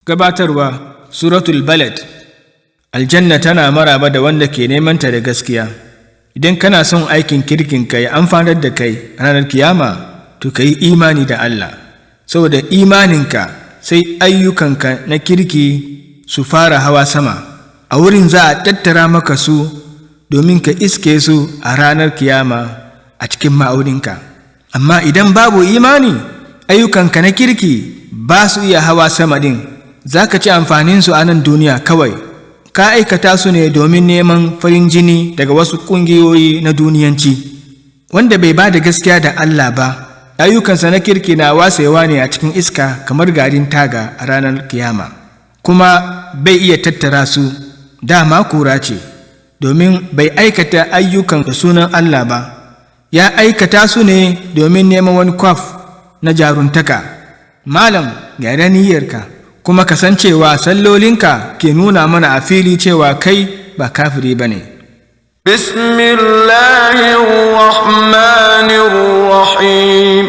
Gabatarwa Suratul Balad. Aljanna tana maraba da wanda ke neman ta da gaskiya. Idan kana son aikin kirkin ka ya amfanar da kai a ranar kiyama, to ka yi imani da Allah. Saboda imaninka sai ayyukanka na kirki su fara hawa sama. A wurin za a tattara maka su domin ka iske su a ranar kiyama a cikin ma'auninka. Amma idan babu imani, ayyukanka na kirki ba su iya hawa sama din. Za ka ci amfaninsu a nan duniya kawai, ka aikata su ne domin neman farin jini daga wasu ƙungiyoyi na duniyanci. Wanda bai ba da gaskiya da Allah ba, ayyukansa na kirki na wasewa ne a cikin iska kamar garin taga a ranar kiyama, kuma bai iya tattara su, dama kura ce, domin bai aikata ayyukan da sunan Allah ba, ya aikata su ne domin neman wani kwaf na jaruntaka. Malam, gyara niyyarka, kuma kasancewa sallolinka ke nuna mana a fili cewa kai ba kafiri ba ne. Bismillahirrahmanirrahim.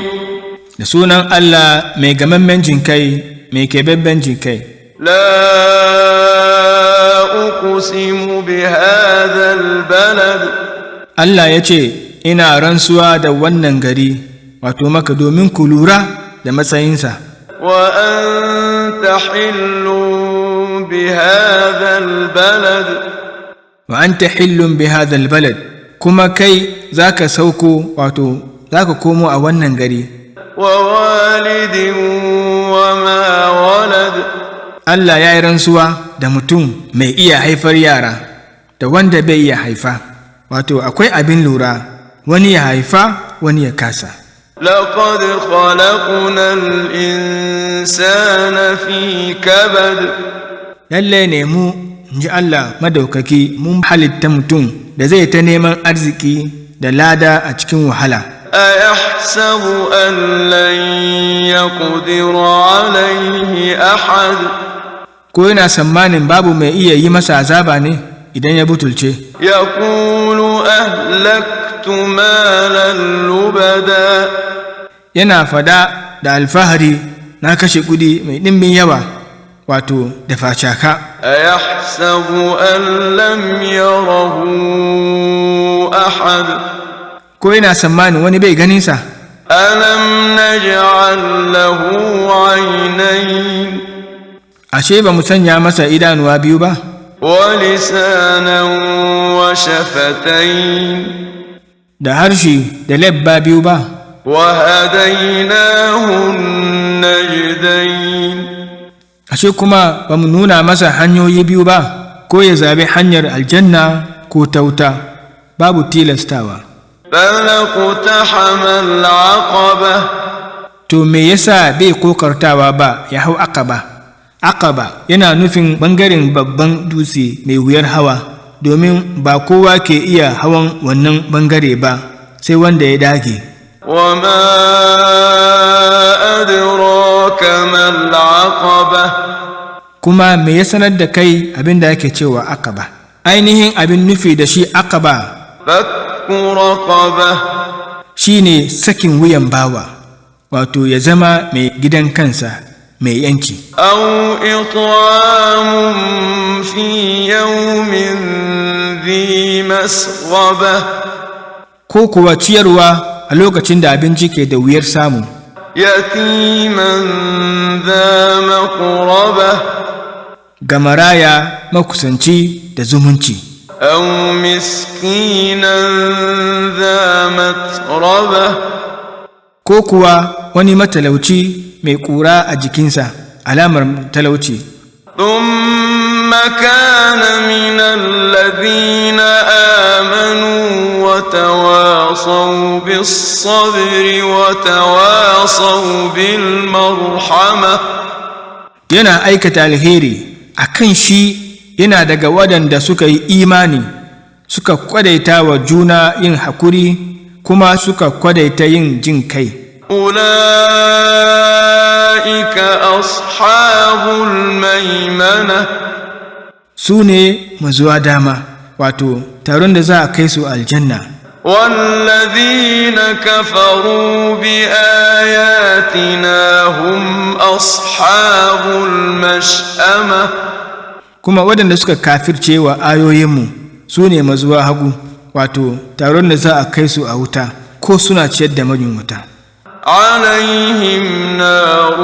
Da sunan Allah mai gamammen jinkai, mai keɓaɓɓen jinkai. La uqsimu bihadhal balad. Allah ya ce, ina rantsuwa da wannan gari, wato Makka, domin ku lura da matsayinsa. وأنت حل بهذا البلد. وأنت حل بهذا البلد. كما كي ذاك سوكو واتو ذاك كومو أولنا غري. ووالد وما ولد. Allah ya yi rantsuwa da mutum mai iya haifar yara da wanda bai iya haifa, wato akwai abin lura, wani ya haifa wani ya kasa. لقد خلقنا الإنسان في كبد. Lallai ne mu, ji Allah madaukaki, mun halitta mutum da zai ta neman arziki da lada a cikin wahala. أيحسب أن لن يقدر عليه أحد. Ko yana tsammanin babu mai iya yi masa azaba ne idan ya butulce. يقول أهلكت مالا لبدا. Yana fada da alfahari, na kashe kudi mai ɗimbin yawa, wato da facaka. أيحسب أن لم يره أحد. Ko yana tsammanin wani bai ganinsa. ألم نجعل له عينين. Ashe ba mu sanya masa idanuwa biyu ba? ولسانا وشفتين. Da harshe da lebba biyu ba? وهديناه النجدين. Ashe kuma ba mu nuna masa hanyoyi biyu ba, ko ya zabi hanyar aljanna ko tauta, babu tilastawa. فلاقتحم العقبة. To me yasa bai kokartawa ba ya hau Aqaba? Aqaba yana nufin bangaren babban dutse mai wuyar hawa, domin ba kowa ke iya hawan wannan bangare ba sai wanda ya dage. وما أدراك ما العقبة. Kuma me ya sanar da kai abin da ake cewa Aqaba? Ainihin abin nufi da shi Aqaba فك رقبة. shine sakin wuyan bawa, wato ya zama mai gidan kansa, mai yanci. أو إطعام في يوم ذي مسغبة. Ko kuwa ciyarwa a lokacin da abinci ke da wuyar samu. يتيما ذا مقربة. Ga maraya makusanci da zumunci. أو مسكينا ذا متربة. Ko kuwa wani matalauci mai ƙura a jikinsa, alamar talauci. ثم كان من الذين آمنوا وتواصوا بالصبر وتواصوا بالمرحمة. Yana aikata alheri a kan shi, yana daga waɗanda suka yi imani, suka kwadaita wa juna yin hakuri, kuma suka kwadaita yin jin kai. أولئك أصحاب الميمنة. Su ne mazuwa dama, wato taron da za a kai su aljanna. والذين كفروا بآياتنا هم أصحاب المشأمة. مشأمة kuma waɗanda suka kafirce wa ayoyinmu su ne mazuwa hagu, wato taron da za a kai su a wuta ko suna ciyar da wuta. عليهم نار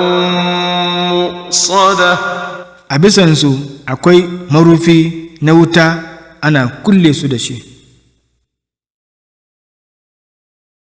مؤصدة A bisansu akwai marufi na wuta ana kulle su da shi.